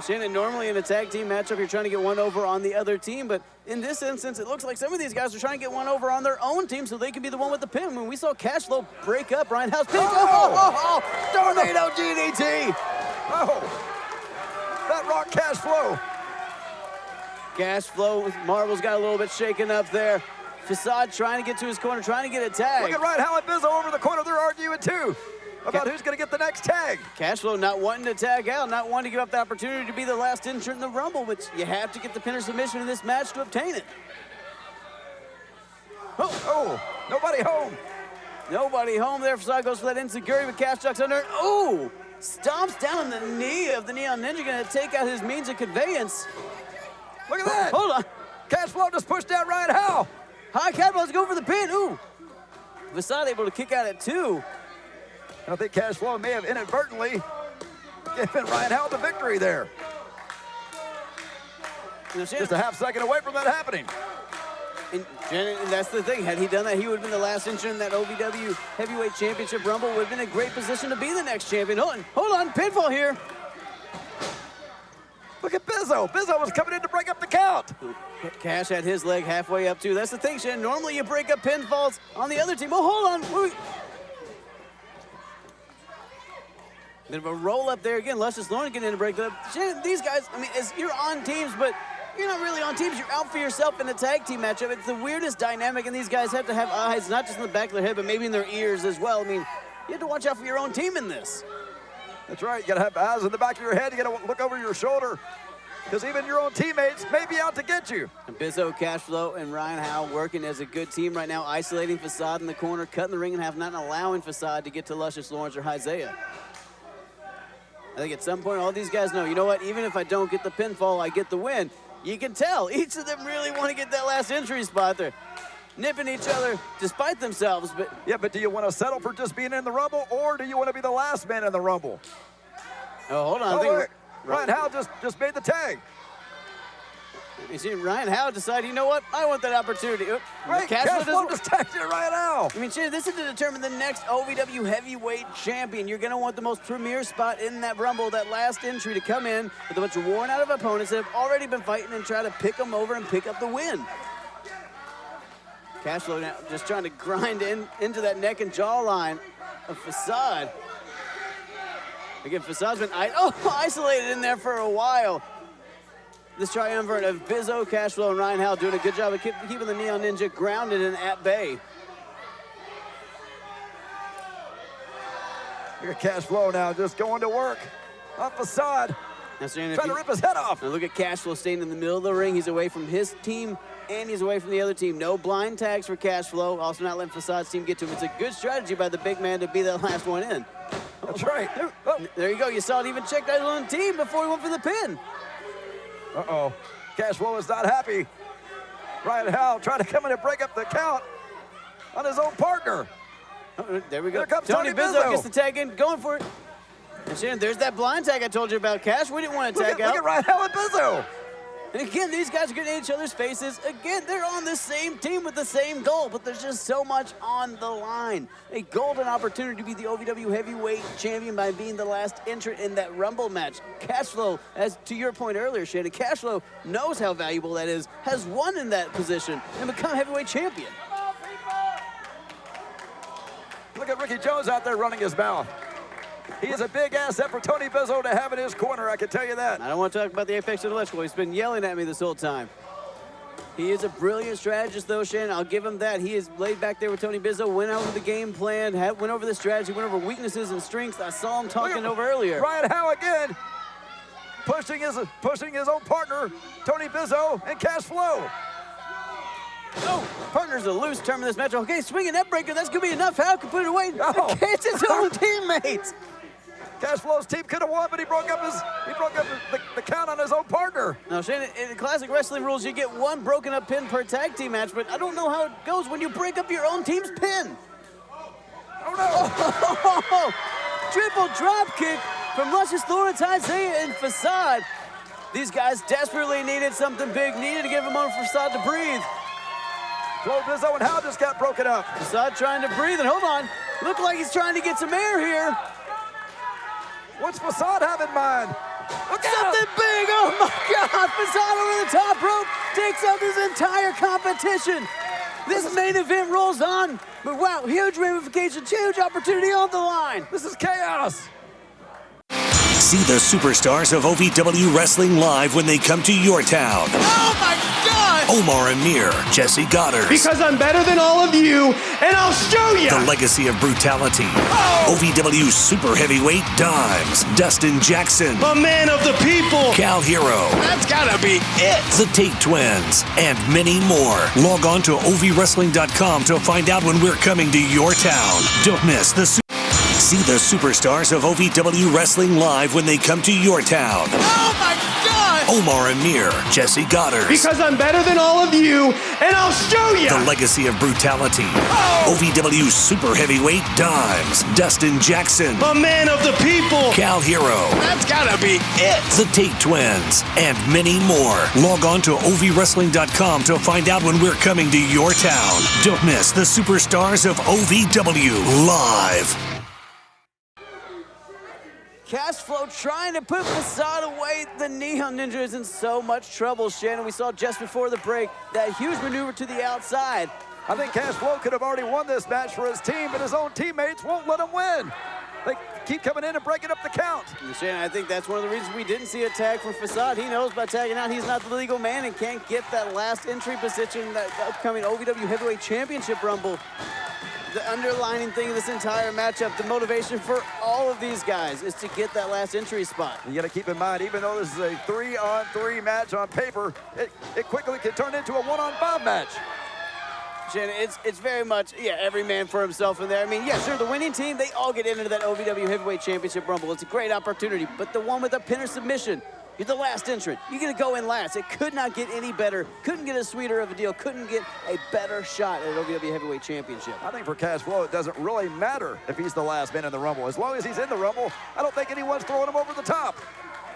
Shannon, normally in a tag team matchup, you're trying to get one over on the other team, but in this instance, it looks like some of these guys are trying to get one over on their own team so they can be the one with the pin. When we saw Cash Flo break up Ryan Howe's pin. Tornado DDT. Oh, that rocked Cash Flo. Cash Flo, Marvel's got a little bit shaken up there. Facade trying to get to his corner, trying to get a tag. Look at Ryan Howe and Bizo over the corner. They're arguing too about who's going to get the next tag. Cash Flo not wanting to tag out, not wanting to give up the opportunity to be the last entrant in the Rumble, but you have to get the pin or submission in this match to obtain it. Oh, nobody home. Nobody home there. Facade goes for that insecurity, but Cash ducks under. Oh, stomps down on the knee of the Neon Ninja, going to take out his means of conveyance. Look at that. Hold on. Cash Flo just pushed down Ryan Howe. High Capitals go for the pin. Ooh. Facade able to kick out at 2. I think Cash Flo may have inadvertently given Ryan Howe the victory there. Just a half second away from that happening. And that's the thing. Had he done that, he would have been the last entrant in that OVW Heavyweight Championship Rumble. Would have been in a great position to be the next champion. Hold on. Pinfall here. Look at Bizo. Bizo was coming in to break up the count. Cash had his leg halfway up, too. That's the thing, Shannon. Normally you break up pinfalls on the other team. Oh, hold on. Bit of a roll up there again. Luscious Lawrence getting in to break it up. Shannon, these guys, I mean, you're on teams, but you're not really on teams. You're out for yourself in a tag team matchup. It's the weirdest dynamic, and these guys have to have eyes, not just in the back of their head, but maybe in their ears as well. I mean, you have to watch out for your own team in this. That's right. You got to have eyes in the back of your head. You got to look over your shoulder. because even your own teammates may be out to get you. And Bizo, Cash Flo, and Ryan Howe working as a good team right now, isolating Facade in the corner, cutting the ring in half, not allowing Facade to get to Luscious, Lawrence, or Zaya. I think at some point all these guys know, you know what, even if I don't get the pinfall, I get the win. You can tell each of them really want to get that last entry spot there. Nipping each other despite themselves, but... Yeah, but do you want to settle for just being in the Rumble, or do you want to be the last man in the Rumble? Oh, hold on. I think Ryan Howe just made the tag. You see Ryan Howe decide, you know what? I want that opportunity. Right, Cash Flo just tagged it Ryan Howe. I mean, Shannon, this is to determine the next OVW heavyweight champion. You're going to want the most premier spot in that Rumble, that last entry, to come in with a bunch of worn out of opponents that have already been fighting and try to pick them over and pick up the win. Cash Flo now just trying to grind into that neck and jaw line of Facade. Again, Facade's been isolated in there for a while. This triumvirate of Bizo, Cash Flo, and Ryan Howe doing a good job of keeping the Neon Ninja grounded and at bay. Look at Cash Flo now just going to work on Facade. Now, trying to rip his head off. Now look at Cash Flo staying in the middle of the ring. He's away from his team and he's away from the other team. No blind tags for Cash Flo. Also not letting Facade's team get to him. It's a good strategy by the big man to be that last one in. That's right. There you go. You saw it even check out his own team before he went for the pin. Uh-oh. Cash Flo is not happy. Ryan Howe trying to come in and break up the count on his own partner. Oh, there we go. Here comes Tony Bizo gets the tag in, going for it. And Shannon, there's that blind tag I told you about, Cash. We didn't want to tag out. Look at Ryan Howe and Bizo. And again, these guys are getting in each other's faces. Again, they're on the same team with the same goal, but there's just so much on the line. A golden opportunity to be the OVW heavyweight champion by being the last entrant in that Rumble match. Cash Flo, as to your point earlier, Shannon, Cash Flo knows how valuable that is, has won in that position, and become heavyweight champion. Look at Ricky Jones out there running his mouth. He is a big asset for Tony Bizo to have in his corner, I can tell you that. I don't want to talk about the apex of the electrical. He's been yelling at me this whole time. He is a brilliant strategist, though, Shannon. I'll give him that. He is laid back there with Tony Bizo, went over the game plan, went over the strategy, went over weaknesses and strengths. I saw him talking over earlier. Ryan Howe again, pushing his own partner, Tony Bizo, and Cash Flo. Oh, partner's a loose term in this match. Okay, swinging that breaker. That's going to be enough. Howe can put it away. Oh. Against his own teammates. Cash Flo's team could have won, but he broke up the count on his own partner. Now, Shannon, in the classic wrestling rules, you get one broken up pin per tag team match, but I don't know how it goes when you break up your own team's pin. Oh, no. Oh, triple drop kick from Luscious, Lawrence, Zaya, and Facade. These guys desperately needed something big, needed to give them on Facade to breathe. Flo, Bizo, and Howe just got broken up. Facade trying to breathe, and hold on. Look like he's trying to get some air here. What's Facade have in mind? Look something big! Oh my God! Facade over the top rope takes out his entire competition. This main event rolls on, but wow, huge ramifications, huge opportunity on the line. This is chaos. See the superstars of OVW Wrestling live when they come to your town. Oh my God! Omar Amir, Jesse Goddard. Because I'm better than all of you, and I'll show you! The Legacy of Brutality. Oh. OVW Super Heavyweight Dimes. Dustin Jackson. A man of the people. Cal Hero. That's gotta be it! The Tate Twins. And many more. Log on to ovwrestling.com to find out when we're coming to your town. Don't miss the See the superstars of OVW Wrestling live when they come to your town. Oh my God! Omar Amir, Jesse Goddard. Because I'm better than all of you, and I'll show you! The Legacy of Brutality. Oh. OVW Super Heavyweight Dimes. Dustin Jackson. A man of the people. Cal Hero. That's gotta be it! The Tate Twins. And many more. Log on to ovwrestling.com to find out when we're coming to your town. Don't miss the superstars of OVW live. Cash Flo trying to put Facade away. The Neon Ninja is in so much trouble, Shannon. We saw just before the break that huge maneuver to the outside. I think Cash Flo could have already won this match for his team, but his own teammates won't let him win. They keep coming in and breaking up the count. And Shannon, I think that's one of the reasons we didn't see a tag from Facade. He knows by tagging out he's not the legal man and can't get that last entry position in that upcoming OVW Heavyweight Championship Rumble. The underlining thing of this entire matchup, the motivation for all of these guys is to get that last entry spot. You got to keep in mind, even though this is a 3-on-3 match on paper, it quickly can turn into a 1-on-5 match. Shannon, it's very much, yeah, every man for himself in there. I mean, yeah, sure, the winning team, they all get into that OVW Heavyweight Championship Rumble. It's a great opportunity, but the one with a pin or submission, you're the last entrant. You're going to go in last. It could not get any better. Couldn't get a sweeter of a deal. Couldn't get a better shot at OVW Heavyweight Championship. I think for Cash Flo, it doesn't really matter if he's the last man in the Rumble. As long as he's in the Rumble, I don't think anyone's throwing him over the top.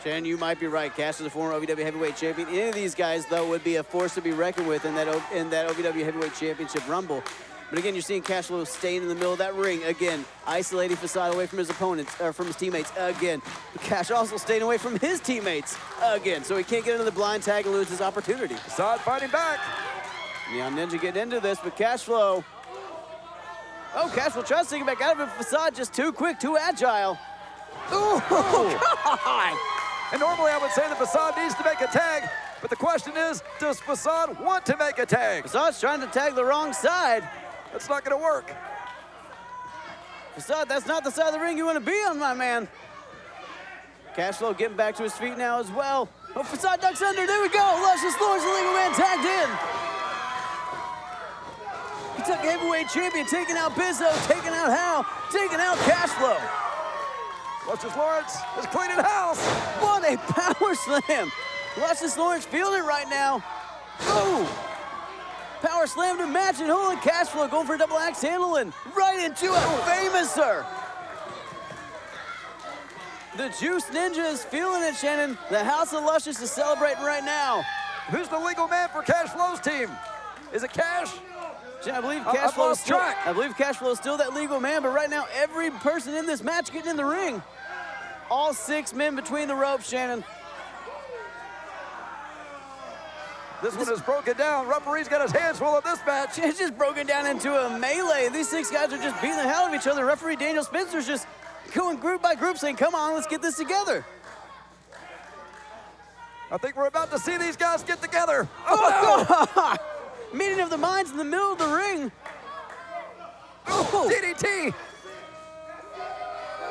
Shannon, you might be right. Cash is a former OVW Heavyweight Champion. Any of these guys, though, would be a force to be reckoned with in that OVW Heavyweight Championship Rumble. But again, you're seeing Cash Flo staying in the middle of that ring. Again, isolating Facade away from his opponents, or from his teammates again. But Cash also staying away from his teammates again. So he can't get into the blind tag and lose his opportunity. Facade fighting back. Neon Ninja getting into this, but Cash Flo. Oh, Cash Flo tries to take it back out of it. Facade just too quick, too agile. Oh, God. And normally I would say that Facade needs to make a tag, but the question is, does Facade want to make a tag? Facade's trying to tag the wrong side. That's not going to work. Facade, that's not the side of the ring you want to be on, my man. Cash Flo getting back to his feet now as well. Oh, Facade ducks under. There we go. Luscious Lawrence, the legal man, tagged in. He took heavyweight champion, taking out Bizo, taking out Howe, taking out Cash Flo. Luscious Lawrence is cleaning house. What a power slam. Luscious Lawrence feeling it right now. Ooh. Power slam to match and holding Cash Flo going for a double axe handling. Right into a famous, sir. The Juice Ninja is feeling it, Shannon. The House of Luscious is celebrating right now. Who's the legal man for Cash Flo's team? Is it Cash? I believe Cash Flo is still, I believe Cash Flo is still that legal man, but right now every person in this match getting in the ring. All 6 men between the ropes, Shannon. This one is broken down. Referee's got his hands full of this match. It's just broken down into a melee. These 6 guys are just beating the hell out of each other. Referee Daniel Spencer's just going group by group saying, come on, let's get this together. I think we're about to see these guys get together. Oh, meeting of the minds in the middle of the ring. Oh, DDT.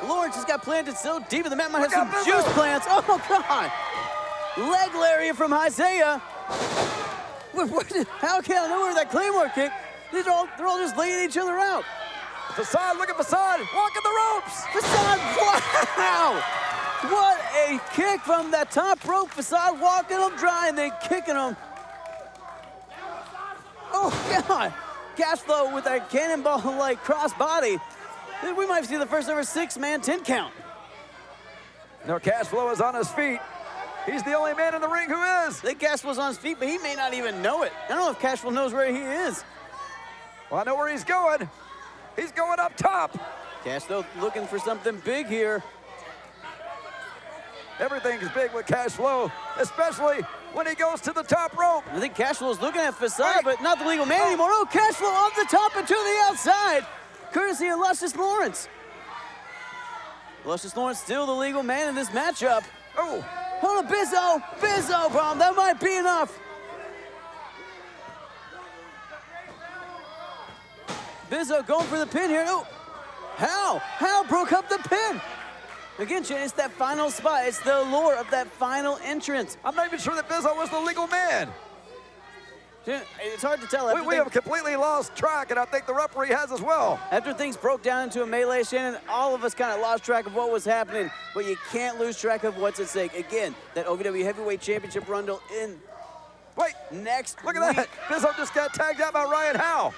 Lawrence has got planted so deep in the mat, might have some juice plants. Oh, God. Leg lariat from Zaya. How can I know where that Claymore kick? They're all just laying each other out. Facade, look at Facade, walking the ropes. Facade, wow. What a kick from that top rope. Facade walking them dry and then kicking them. Oh, God. Cash Flo with that cannonball-like crossbody. We might see the first ever 6-man 10 count. No, Cash Flo is on his feet. He's the only man in the ring who is. I think Cash Flo's on his feet, but he may not even know it. I don't know if Cash Flo knows where he is. Well, I know where he's going. He's going up top. Cash Flo looking for something big here. Everything's big with Cash Flo, especially when he goes to the top rope. I think Cash Flo's looking at Facade, but not the legal man anymore. Oh, Cash Flo off the top and to the outside, courtesy of Luscious Lawrence. Luscious Lawrence still the legal man in this matchup. Oh. Hold on, Bizo, bomb. That might be enough. Bizo going for the pin here. Oh, Howe broke up the pin. Again, Shane, it's that final spot. It's the allure of that final entrance. I'm not even sure that Bizo was the legal man. It's hard to tell. We have completely lost track, and I think the referee has as well. After things broke down into a melee, Shannon, all of us kind of lost track of what was happening, but you can't lose track of what's at stake. Again, that OVW Heavyweight Championship Rumble in next Look at that. Bizo just got tagged out by Ryan Howe.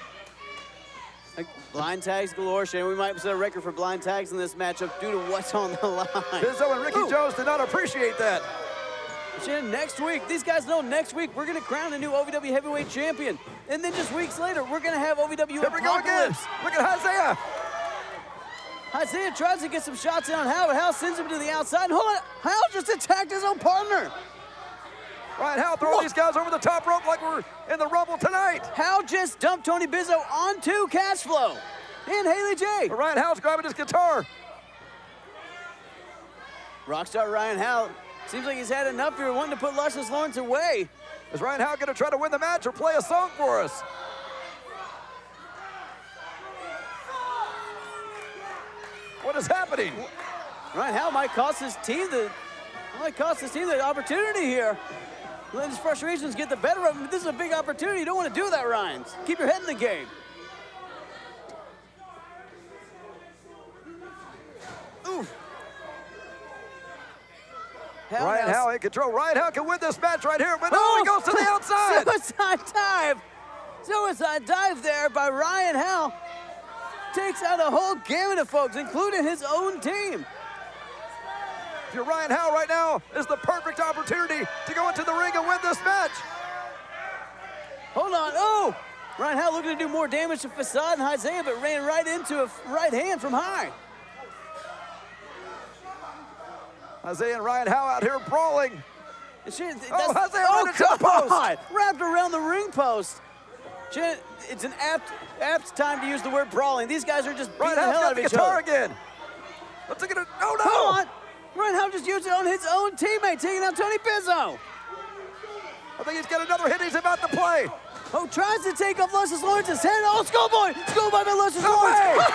Blind tags galore, Shannon. We might set a record for blind tags in this matchup due to what's on the line. Bizo and Ricky Jones did not appreciate that. Shannon, next week, these guys know next week we're going to crown a new OVW Heavyweight Champion. And then just weeks later, we're going to have OVW Here we go again. Look at Zaya. Zaya tries to get some shots in on Howe, but Howe sends him to the outside. And hold on, Howe just attacked his own partner. Ryan Howe throwing these guys over the top rope like we're in the Rumble tonight. Howe just dumped Tony Bizo onto Cash Flo and Haley J. But Ryan Howe's grabbing his guitar. Rockstar Ryan Howe seems like he's had enough here, wanting to put Luscious Lawrence away. Is Ryan Howe going to try to win the match or play a song for us? What is happening? Ryan Howe might cost his team the opportunity here. Let his frustrations get the better of him. This is a big opportunity. You don't want to do that, Ryan. Keep your head in the game. Oof. Ryan Howe in control. Ryan Howe can win this match right here, but no, he goes to the outside. Suicide dive there by Ryan Howe. Takes out a whole gamut of folks, including his own team. If you're Ryan Howe right now, is the perfect opportunity to go into the ring and win this match. Hold on. Oh! Ryan Howe looking to do more damage to Facade and Zaya, but ran right into a right hand from High. Zaya and Ryan Howe out here brawling. Zaya ran into the post. Wrapped around the ring post. It's an apt time to use the word brawling. These guys are just beating the hell out of each other. Again. Let's take it. Oh no! Hold on. Ryan Howe just used it on his own teammate, taking out Tony Bizo. I think he's got another hit he's about to play. Oh, tries to take off Luscious Lawrence's head. Oh, Schoolboy! Schoolboy by Luscious No Lawrence. way!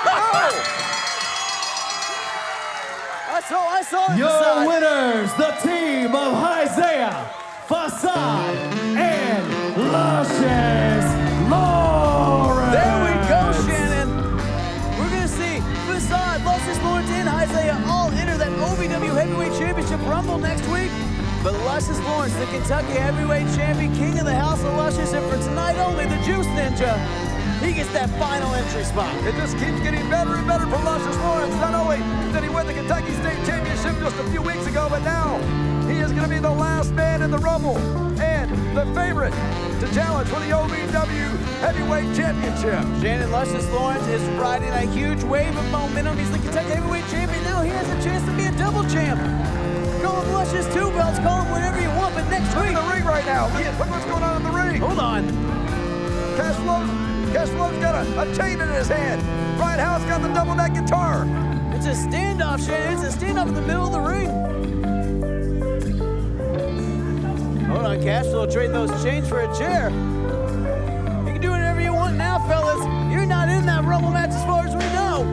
I saw it. Your winners, the team of Zaya, Facade, and Luscious Lawrence. There we go, Shannon. We're going to see Facade, Luscious Lawrence, and Zaya all enter that OVW Heavyweight Championship Rumble next week. But Luscious Lawrence, the Kentucky Heavyweight Champion, king of the House of Luscious, and for tonight only, the Juice Ninja, he gets that final entry spot. It just keeps getting better and better for Luscious Lawrence. Not only did he win the Kentucky State Championship just a few weeks ago, but now he is going to be the last man in the Rumble and the favorite to challenge for the OVW Heavyweight Championship. Shannon, Luscious Lawrence is riding a huge wave of momentum. He's the Kentucky Heavyweight Champion. Now he has a chance to be a double champ. Call him Luscious 2 belts, call him whatever you want, but next week. Look at the ring right now. Look what's going on in the ring. Hold on. Cash Flo's got a chain in his hand. Ryan Howe's got the double neck guitar. It's a standoff, Shannon. It's a standoff in the middle of the ring. Hold on, Cash Flo trading those chains for a chair. You can do whatever you want now, fellas. You're not in that Rumble match as far as we know.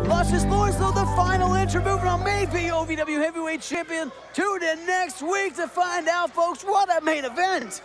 Luscious Lawrence, though, the final entry, moving on, maybe OVW Heavyweight Champion. Tune in next week to find out, folks, what a main event.